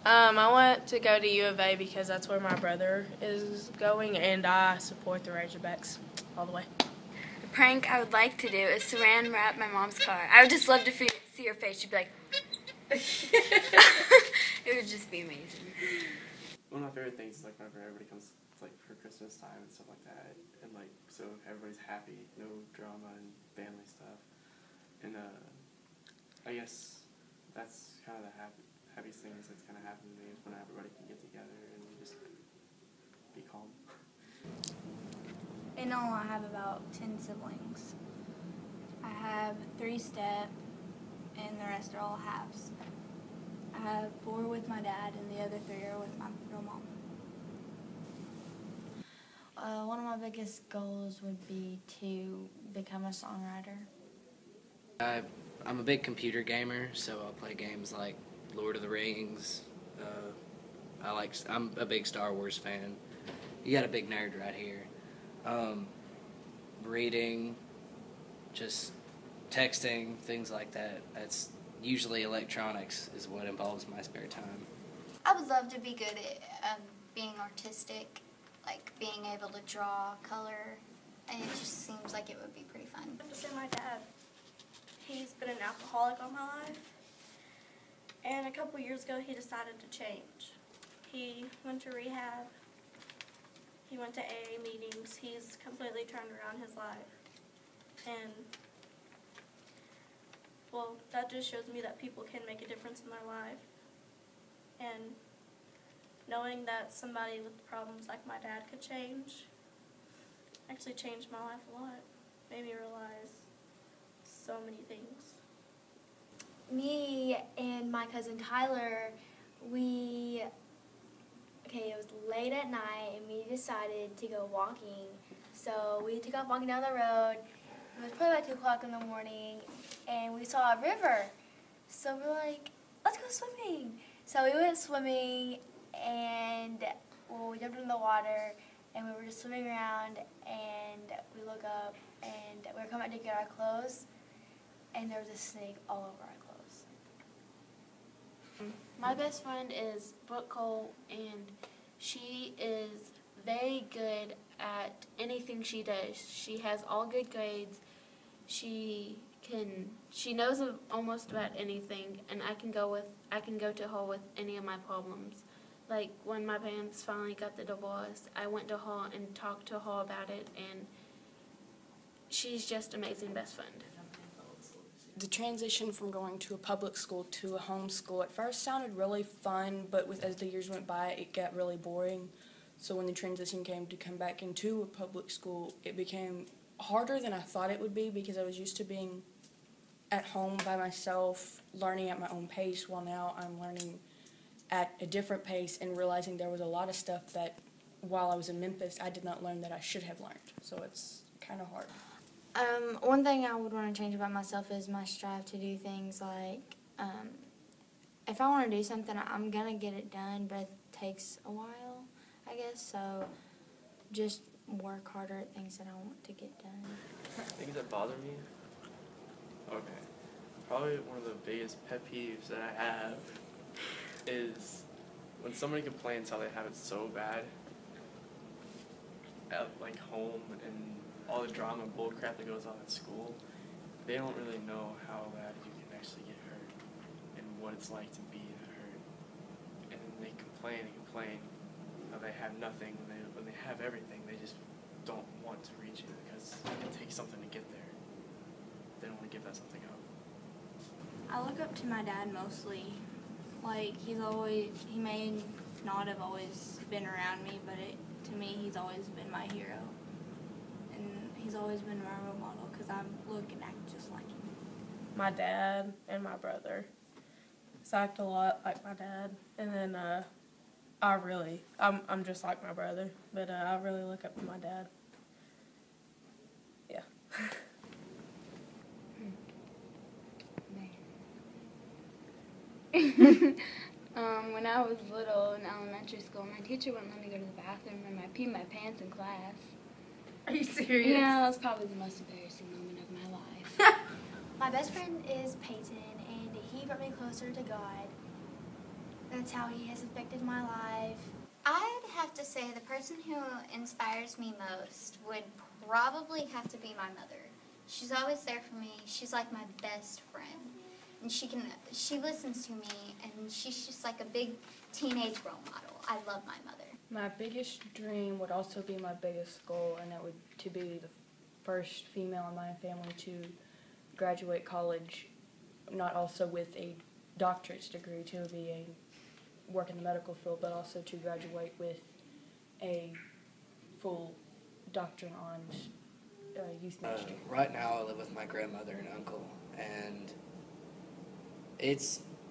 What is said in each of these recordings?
I want to go to U of A because that's where my brother is going, and I support the Razorbacks all the way. The prank I would like to do is saran wrap my mom's car. I would just love to see her face. She'd be like, it would just be amazing. One of my favorite things is like whenever everybody comes like for Christmas time and stuff like that, and like so everybody's happy, no drama and family stuff, and I guess that's kind of the happiest thing that's kind of happened to me is when everybody can get together and just be calm. In all, I have about 10 siblings. I have 3 step, and the rest are all halves. I have 4 with my dad, and the other 3 are with my real mom. One of my biggest goals would be to become a songwriter. I'm a big computer gamer, so I'll play games like Lord of the Rings. I'm a big Star Wars fan. You got a big nerd right here. Reading, just texting, things like that. That's usually electronics is what involves my spare time. I would love to be good at being artistic, like being able to draw, color, and it just seems like it would be pretty fun. I have to say my dad. He's been an alcoholic all my life, and a couple years ago he decided to change. He went to rehab, he went to AA meetings, he's completely turned around his life, and well, that just shows me that people can make a difference in their life, and knowing that somebody with problems like my dad could change actually changed my life a lot, made me realize so many things. Me and my cousin Tyler, it was late at night and we decided to go walking. So we took off walking down the road. It was probably about 2 o'clock in the morning and we saw a river. So we were like, let's go swimming. So we went swimming and we jumped in the water and we were just swimming around and we look up and we were coming back to get our clothes and there was a snake all over our clothes. My best friend is Brooke Cole, and she is very good at anything she does. She has all good grades. She knows almost about anything, and I can go to her with any of my problems. Like when my parents finally got the divorce, I went to her and talked to her about it, and she's just an amazing best friend. The transition from going to a public school to a home school at first sounded really fun, but as the years went by, it got really boring. So when the transition came to come back into a public school, it became harder than I thought it would be because I was used to being at home by myself, learning at my own pace, while now I'm learning at a different pace and realizing there was a lot of stuff that while I was in Memphis, I did not learn that I should have learned. So it's kind of hard. One thing I would want to change about myself is my strive to do things like, if I want to do something, I'm going to get it done, but it takes a while, I guess. So just work harder at things that I want to get done. Things that bother me? Okay. Probably one of the biggest pet peeves that I have is when somebody complains how they have it so bad at like home and all the drama and bull crap that goes on at school, they don't really know how bad you can actually get hurt and what it's like to be hurt. And then they complain and complain how they have nothing when they have everything. They just don't want to reach it because it takes something to get there. They don't want to give that something up. I look up to my dad mostly. Like, he may not have always been around me, but to me, he's always been my hero. And he's always been my role model because I look and act just like him. My dad and my brother. So I act a lot like my dad. And then I'm just like my brother, but I really look up to my dad. Yeah. When I was little in elementary school, my teacher wouldn't let me go to the bathroom and I peed my pants in class. Are you serious? Yeah, that was probably the most embarrassing moment of my life. My best friend is Peyton, and he brought me closer to God. that's how he has affected my life. I'd have to say the person who inspires me most would probably have to be my mother. She's always there for me. She's like my best friend. And she listens to me, and she's just like a big teenage role model. I love my mother. My biggest dream would also be my biggest goal, and that would to be the first female in my family to graduate college, not also with a doctorate's degree, to work in the medical field, but also to graduate with a full doctor in arms youth ministry. Right now I live with my grandmother and uncle, and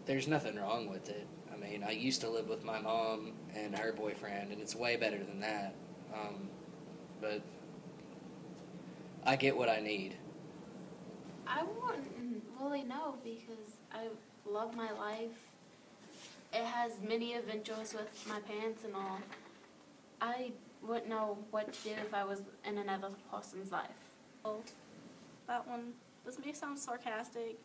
there's nothing wrong with it. I mean, I used to live with my mom and her boyfriend, and it's way better than that. But I get what I need. I wouldn't really know because I love my life. It has many adventures with my parents and all. I wouldn't know what to do if I was in another person's life. Well, that one, this may sound sarcastic,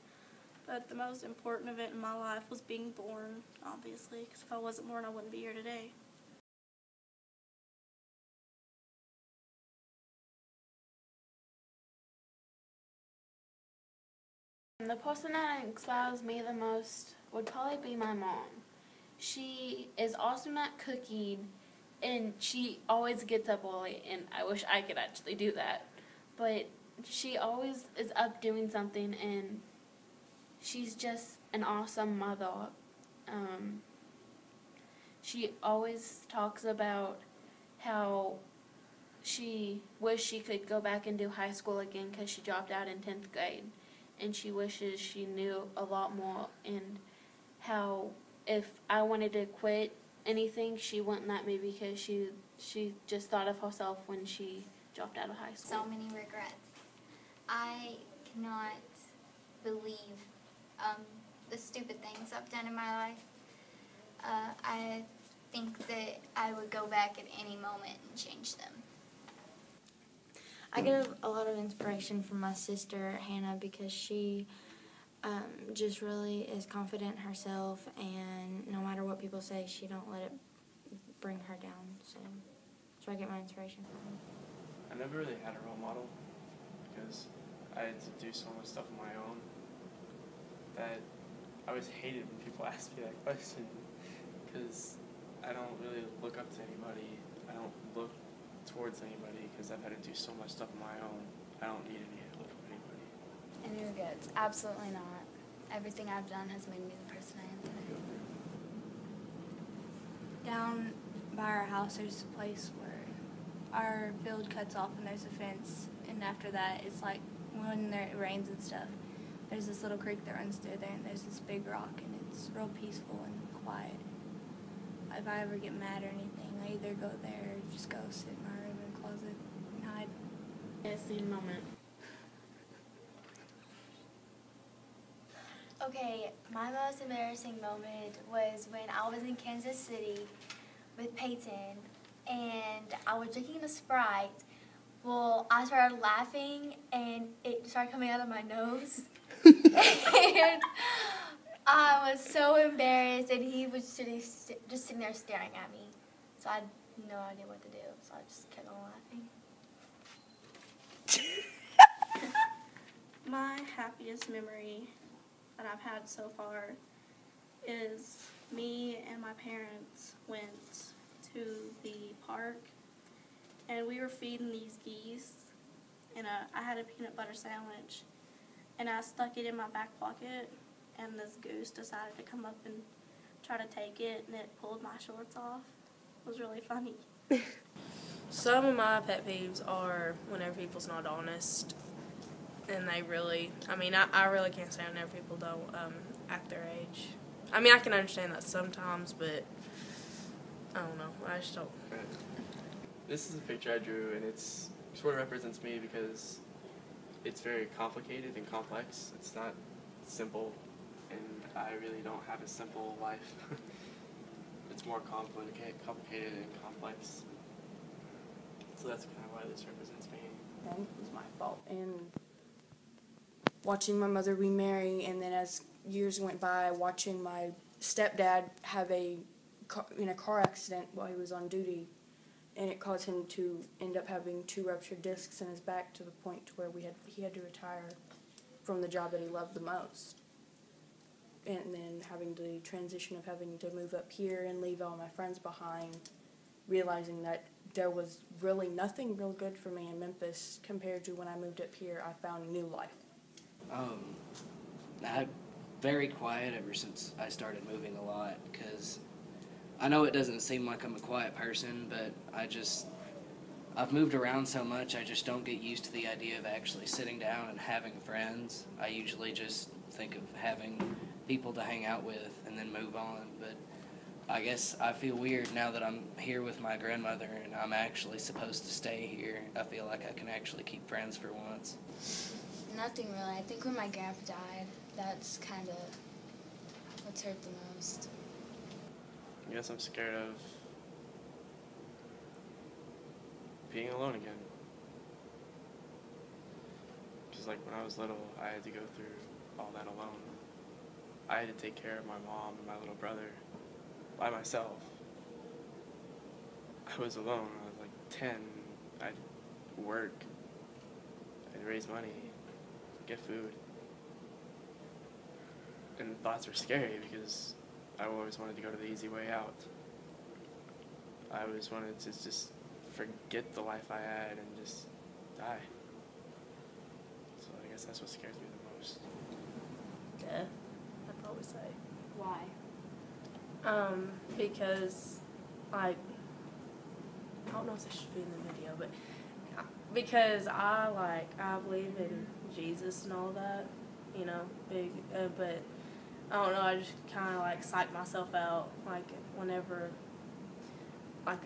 but the most important event in my life was being born, obviously, because if I wasn't born, I wouldn't be here today. The person that inspires me the most would probably be my mom. She is awesome at cooking, and she always gets up early, and I wish I could actually do that. But she always is up doing something, and she's just an awesome mother. She always talks about how she wished she could go back and do high school again because she dropped out in 10th grade. And she wishes she knew a lot more, and how if I wanted to quit anything, she wouldn't let me because she just thought of herself when she dropped out of high school. So many regrets. I cannot believe the stupid things I've done in my life. I think that I would go back at any moment and change them. I get a lot of inspiration from my sister, Hannah, because she just really is confident in herself, and no matter what people say, she don't let it bring her down. So I get my inspiration from her. I never really had a role model because I had to do so much stuff on my own that I always hated when people asked me that question because I don't really look up to anybody. I don't look towards anybody because I've had to do so much stuff on my own. I don't need any help from anybody. Any regrets? Absolutely not. Everything I've done has made me the person I am today. Down by our house, there's a place where our field cuts off and there's a fence. And after that, it's like when it rains and stuff, there's this little creek that runs through there, and there's this big rock, and it's real peaceful and quiet. If I ever get mad or anything, I either go there or just go sit in my room in the closet and hide. Scene moment. Okay, my most embarrassing moment was when I was in Kansas City with Peyton, and I was drinking a Sprite. Well, I started laughing, and it started coming out of my nose. And I was so embarrassed, and he was just sitting there staring at me. So I had no idea what to do, so I just kept on laughing. My happiest memory that I've had so far is me and my parents went to the park, and we were feeding these geese, and I had a peanut butter sandwich, and I stuck it in my back pocket, and this goose decided to come up and try to take it, and it pulled my shorts off. It was really funny. Some of my pet peeves are whenever people's not honest, and they really, I really can't stand whenever people don't act their age. I mean, I can understand that sometimes, but I don't know, I just don't. Right. This is a picture I drew, and it sort of represents me because it's very complicated and complex. It's not simple, and I really don't have a simple life. It's more complicated and complex. So that's kind of why this represents me. It was my fault. And watching my mother remarry, and then as years went by, watching my stepdad have in a car accident while he was on duty, and it caused him to end up having 2 ruptured discs in his back to the point to where he had to retire from the job that he loved the most. And then having the transition of having to move up here and leave all my friends behind, realizing that there was really nothing real good for me in Memphis compared to when I moved up here. I found new life. I'm very quiet ever since I started moving a lot, because I know it doesn't seem like I'm a quiet person, but I've moved around so much, I just don't get used to the idea of actually sitting down and having friends. I usually just think of having people to hang out with and then move on, but I guess I feel weird now that I'm here with my grandmother and I'm actually supposed to stay here. I feel like I can actually keep friends for once. Nothing really. I think when my grandpa died, that's kind of what's hurt the most. I guess I'm scared of being alone again. Because like when I was little, I had to go through all that alone. I had to take care of my mom and my little brother by myself. I was alone. I was like 10. I'd work. I'd raise money, get food. And the thoughts were scary because I always wanted to go to the easy way out. I always wanted to just forget the life I had and just die. So I guess that's what scares me the most. Death, I'd probably say. Why? Because, like, I don't know if this should be in the video, but because I believe in Jesus and all that, you know, but I don't know, I just kind of, like, psych myself out, like, whenever, like,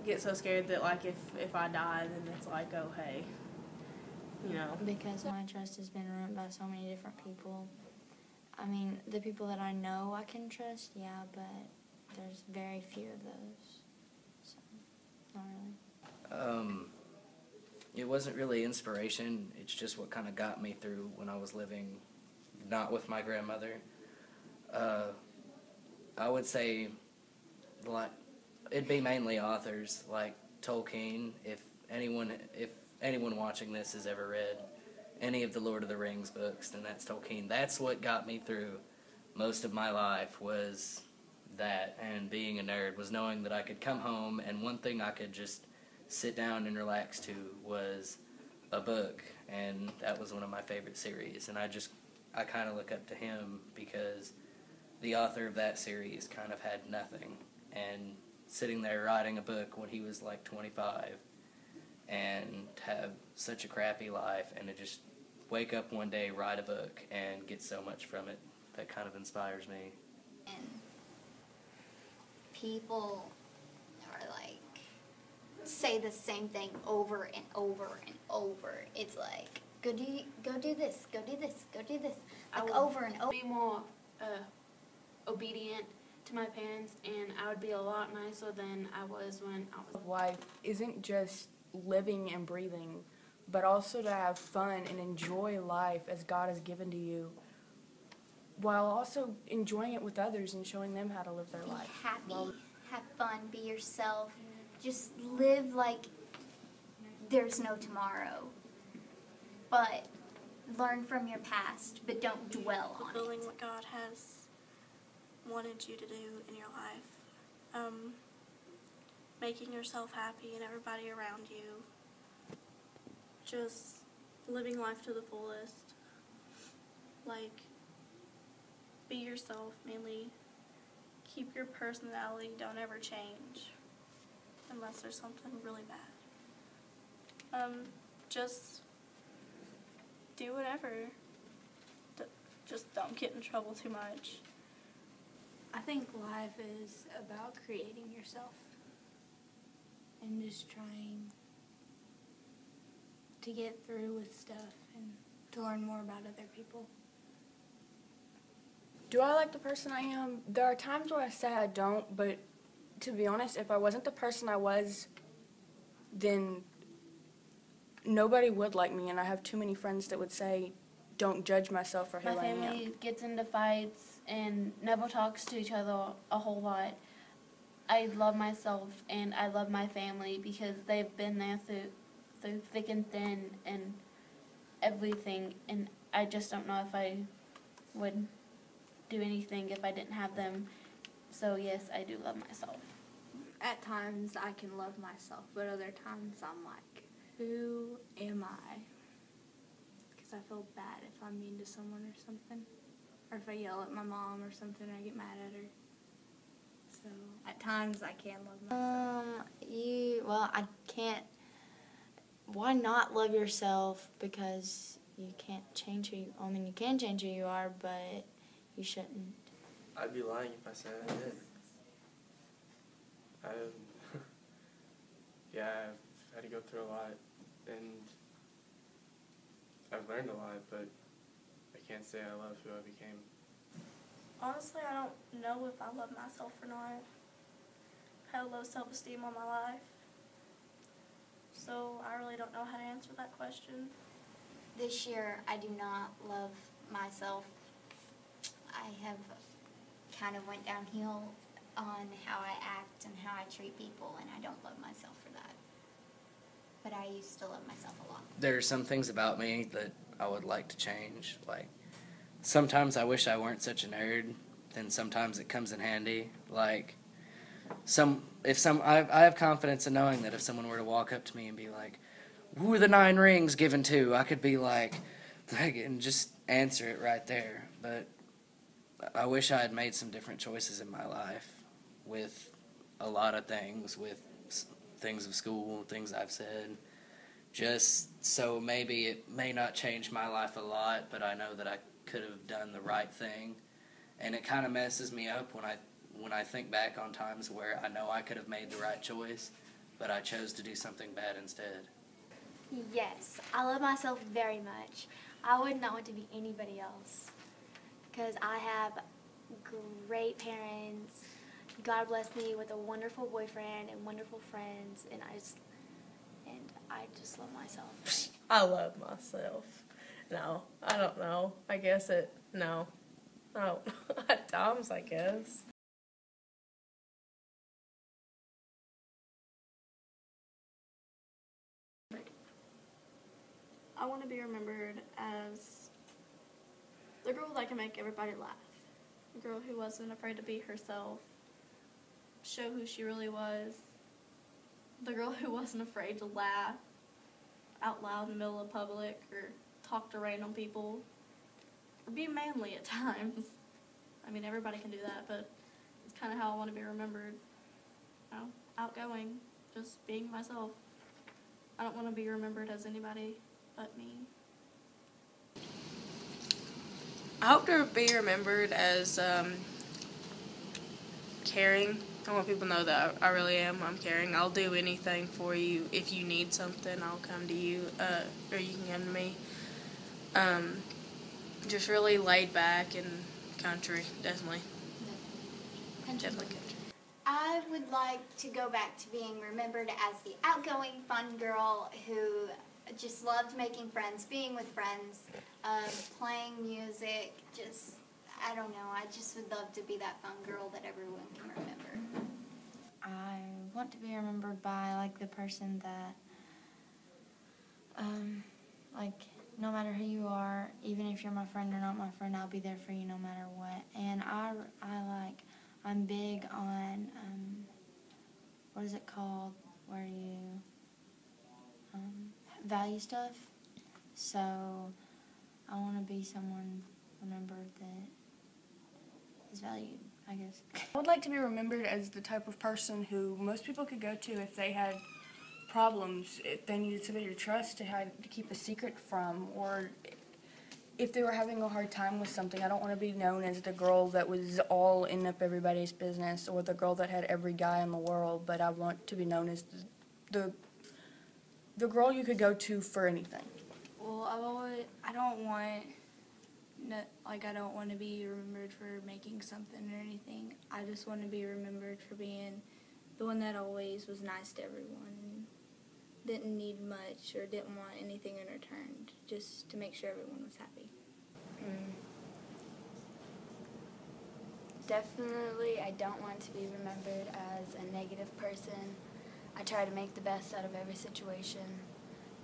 get so scared that, like, if I die, then it's like, oh, hey, you know. Because my trust has been ruined by so many different people. I mean, the people that I know I can trust, yeah, but there's very few of those, so not really. It wasn't really inspiration. It's just what kind of got me through when I was living not with my grandmother. I would say, like, it'd be mainly authors like Tolkien. If anyone watching this has ever read any of the Lord of the Rings books, then that's Tolkien. That's what got me through most of my life, was that, and being a nerd, was knowing that I could come home and one thing I could just sit down and relax to was a book, and that was one of my favorite series. And I kind of look up to him because the author of that series kind of had nothing, and sitting there writing a book when he was like 25 and have such a crappy life, and to just wake up one day, write a book, and get so much from it, that kind of inspires me. And people are like, say the same thing over and over and over. It's like, go do this, go do this, go do this, like over and over. Be more obedient to my parents, and I would be a lot nicer than I was when I was. Life isn't just living and breathing, but also to have fun and enjoy life as God has given to you, while also enjoying it with others and showing them how to live their life. Be happy, have fun, be yourself, just live like there's no tomorrow. But learn from your past, but don't dwell on Fulfilling it. what God has wanted you to do in your life. Making yourself happy and everybody around you. Just living life to the fullest. Like, be yourself, mainly. Keep your personality, don't ever change. Unless there's something really bad. Just do whatever. Just don't get in trouble too much. I think life is about creating yourself and just trying to get through with stuff and to learn more about other people. Do I like the person I am? There are times where I say I don't, but to be honest, if I wasn't the person I was, then nobody would like me, and I have too many friends that would say, don't judge myself for who My I am. family gets into fights and never talks to each other a whole lot. I love myself and I love my family because they've been there through thick and thin and everything, and I just don't know if I would do anything if I didn't have them. So yes, I do love myself. At times I can love myself, but other times I'm like, who am I? Because I feel bad if I'm mean to someone or something. Or if I yell at my mom or something, I get mad at her. So at times I can love myself. I can't. Why not love yourself? Because you can't change who you. I mean, you can change who you are, but you shouldn't. I'd be lying if I said I did. I've had to go through a lot, and I've learned a lot, but I can't say I love who I became. Honestly, I don't know if I love myself or not. I had low self-esteem all my life. So I really don't know how to answer that question. This year, I do not love myself. I have kind of went downhill on how I act and how I treat people, and I don't love myself for that. But I used to love myself a lot. There are some things about me that I would like to change. Like, sometimes I wish I weren't such a nerd, then sometimes it comes in handy. Like, I have confidence in knowing that if someone were to walk up to me and be like, "Who were the 9 rings given to?" I could be like, and just answer it right there. But I wish I had made some different choices in my life with a lot of things, with things of school, things I've said. Just so maybe it may not change my life a lot, but I know that I could have done the right thing. And it kind of messes me up when I think back on times where I know I could have made the right choice, but I chose to do something bad instead. Yes, I love myself very much. I would not want to be anybody else because I have great parents. God bless me with a wonderful boyfriend and wonderful friends, and I just love myself. I love myself. No, I don't know. I guess no. Oh, at times, I guess. I want to be remembered as the girl that can make everybody laugh. The girl who wasn't afraid to be herself, show who she really was. The girl who wasn't afraid to laugh out loud in the middle of public or talk to random people. Or be manly at times. I mean, everybody can do that, but it's kind of how I want to be remembered. You know, outgoing, just being myself. I don't want to be remembered as anybody but me. I hope to be remembered as caring. I want people to know that I really am. I'm caring. I'll do anything for you. If you need something, I'll come to you, or you can come to me. Just really laid back and country, definitely. Definitely country. I would like to go back to being remembered as the outgoing, fun girl who just loved making friends, being with friends, playing music, just, I don't know, I just would love to be that fun girl that everyone can remember. I want to be remembered by, like, the person that, no matter who you are, even if you're my friend or not my friend, I'll be there for you no matter what. And I'm big on, what is it called, where you, value stuff. So I want to be someone remembered that is valued, I guess. I would like to be remembered as the type of person who most people could go to if they had problems, if they needed somebody to trust to keep a secret from, or if they were having a hard time with something. I don't want to be known as the girl that was all in up everybody's business or the girl that had every guy in the world, but I want to be known as the girl you could go to for anything. Well, I don't want to be remembered for making something or anything. I just want to be remembered for being the one that always was nice to everyone and didn't need much or didn't want anything in return, just to make sure everyone was happy. Definitely, I don't want to be remembered as a negative person. I try to make the best out of every situation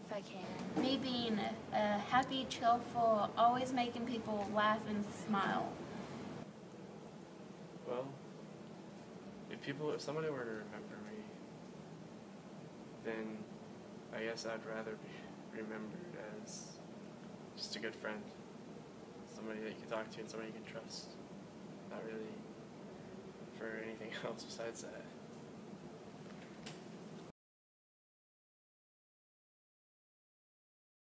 if I can. Me being a happy, cheerful, always making people laugh and smile. Well, if somebody were to remember me, then I guess I'd rather be remembered as just a good friend. Somebody that you can talk to and somebody you can trust. Not really for anything else besides that.